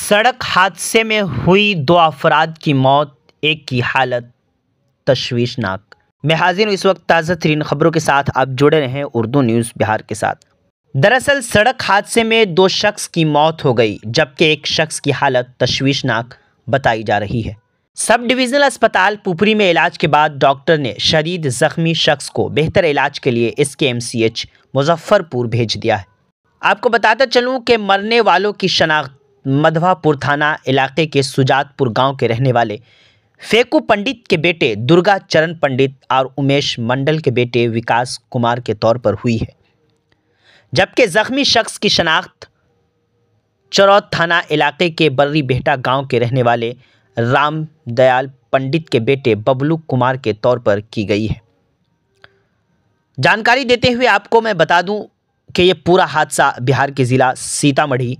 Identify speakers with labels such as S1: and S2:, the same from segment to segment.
S1: सड़क हादसे में हुई 2 अफराद की मौत, एक की हालत तशवीशनाक। मैं हाजिर हूँ इस वक्त ताज़ा तरीन खबरों के साथ। आप जुड़े रहें उर्दू न्यूज़ बिहार के साथ। दरअसल सड़क हादसे में 2 शख्स की मौत हो गई, जबकि एक शख्स की हालत तशवीशनाक बताई जा रही है। सब डिविजनल अस्पताल पुपरी में इलाज के बाद डॉक्टर ने शदीद जख्मी शख्स को बेहतर इलाज के लिए SKMCH मुजफ्फरपुर भेज दिया है। आपको बताता चलूँ कि मरने वालों की शनाख्त मधवापुर थाना इलाके के सुजातपुर गांव के रहने वाले फेकू पंडित के बेटे दुर्गा चरण पंडित और उमेश मंडल के बेटे विकास कुमार के तौर पर हुई है, जबकि जख्मी शख्स की शनाख्त चरौद थाना इलाके के बर्री बेहटा गांव के रहने वाले राम दयाल पंडित के बेटे बबलू कुमार के तौर पर की गई है। जानकारी देते हुए आपको मैं बता दूं कि यह पूरा हादसा बिहार के ज़िला सीतामढ़ी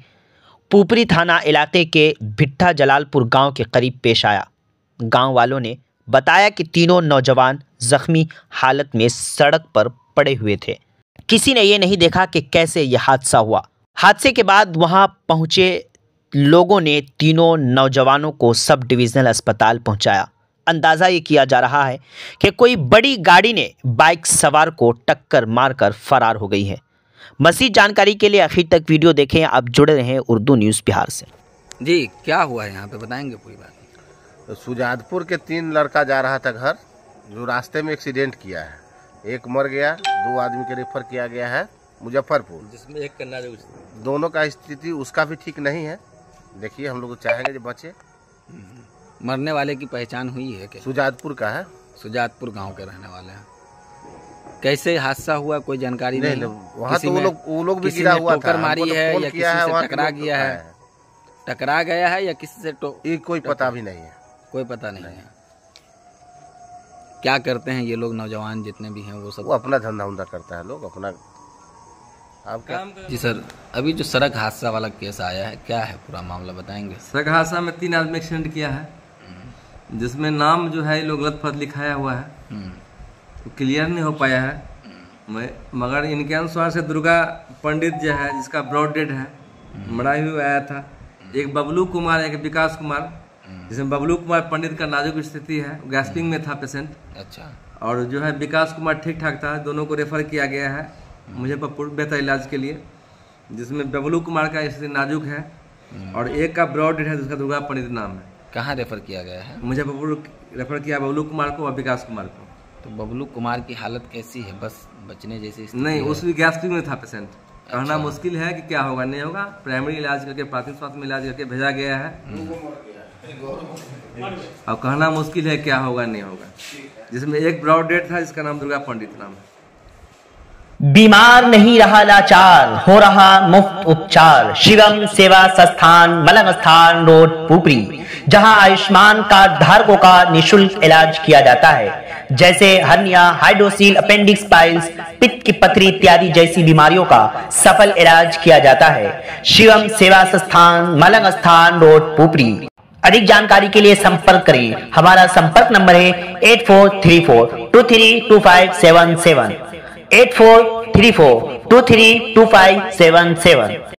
S1: पुपरी थाना इलाके के भिट्ठा जलालपुर गांव के करीब पेश आया। गांव वालों ने बताया कि तीनों नौजवान जख्मी हालत में सड़क पर पड़े हुए थे। किसी ने ये नहीं देखा कि कैसे यह हादसा हुआ। हादसे के बाद वहां पहुंचे लोगों ने तीनों नौजवानों को सब डिविजनल अस्पताल पहुंचाया। अंदाज़ा ये किया जा रहा है कि कोई बड़ी गाड़ी ने बाइक सवार को टक्कर मारकर फरार हो गई है। मज़ीद जानकारी के लिए आखिर तक वीडियो देखें। आप जुड़े रहें उर्दू न्यूज़ बिहार से।
S2: जी, क्या हुआ है यहाँ पे, बताएंगे पूरी बात?
S3: तो सुजातपुर के 3 लड़का जा रहा था घर, जो रास्ते में एक्सीडेंट किया है। एक मर गया, 2 आदमी के रेफर किया गया है मुजफ्फरपुर,
S2: जिसमें एक करना जो
S3: दोनों का स्थिति उसका भी ठीक नहीं है। देखिए, हम लोग चाहेंगे जो बचे।
S2: मरने वाले की पहचान हुई है क्या?
S3: सुजातपुर का है,
S2: सुजातपुर गांव के रहने वाले हैं। कैसे हादसा हुआ, कोई जानकारी नहीं?
S3: वहाँ तो वो लोग भी गिरा हुआ था।
S2: टक्कर मारी है या किसी से टकरा गया है? टकरा गया है या किसी से
S3: कोई पता भी नहीं है,
S2: कोई पता नहीं है। क्या करते हैं ये लोग, नौजवान जितने भी हैं वो सब?
S3: वो अपना धंधा उंधा करता है लोग अपना। आप क्या?
S2: जी सर, अभी जो सड़क हादसा वाला केस आया है, क्या है पूरा मामला, बताएंगे?
S4: सड़क हादसा में 3 आदमी एक्सीडेंट किया है, जिसमें नाम जो है लोग गलत फलत लिखाया हुआ है, तो क्लियर नहीं हो पाया है। मगर इनके अनुसार से दुर्गा पंडित जो है, जिसका ब्रॉड डेड है, मरा हुआ आया था। एक बबलू कुमार, एक विकास कुमार, जिसमें बबलू कुमार पंडित का नाजुक स्थिति है, गैस्पिंग में था पेशेंट।
S2: अच्छा।
S4: और जो है विकास कुमार ठीक ठाक था। दोनों को रेफर किया गया है मुजफ्फरपुर बेहतर इलाज के लिए, जिसमें बबलू कुमार का स्थिति नाजुक है और एक का ब्रॉड डेड है, जिसका दुर्गा पंडित नाम है।
S2: कहाँ रेफर किया गया है?
S4: मुजफ्फरपुर रेफर किया बबलू कुमार को और विकास कुमार को।
S2: तो बबलू कुमार की हालत कैसी है? बस बचने जैसी
S4: नहीं, उसकी गैस्ट्रिक में था पेशेंट। कहना मुश्किल है कि क्या होगा नहीं होगा। प्राइमरी इलाज करके, प्राथमिक स्वास्थ्य में इलाज करके भेजा गया है। और कहना मुश्किल है क्या होगा नहीं होगा। जिसमें एक ब्रॉड डेड था, जिसका नाम दुर्गा पंडित नाम है।
S1: बीमार नहीं रहा लाचार, हो रहा मुफ्त उपचार। शिवम सेवा संस्थान, मलंग स्थान रोड पुपरी, जहां आयुष्मान कार्ड धारकों का निःशुल्क इलाज किया जाता है, जैसे हर्निया, हाइड्रोसील, अपेंडिक्स, पाइल्स, पित्त की पथरी इत्यादि जैसी बीमारियों का सफल इलाज किया जाता है। शिवम सेवा संस्थान, मलंग स्थान रोड पुपरी। अधिक जानकारी के लिए संपर्क करें। हमारा संपर्क नंबर है 8434232577, 8434232577।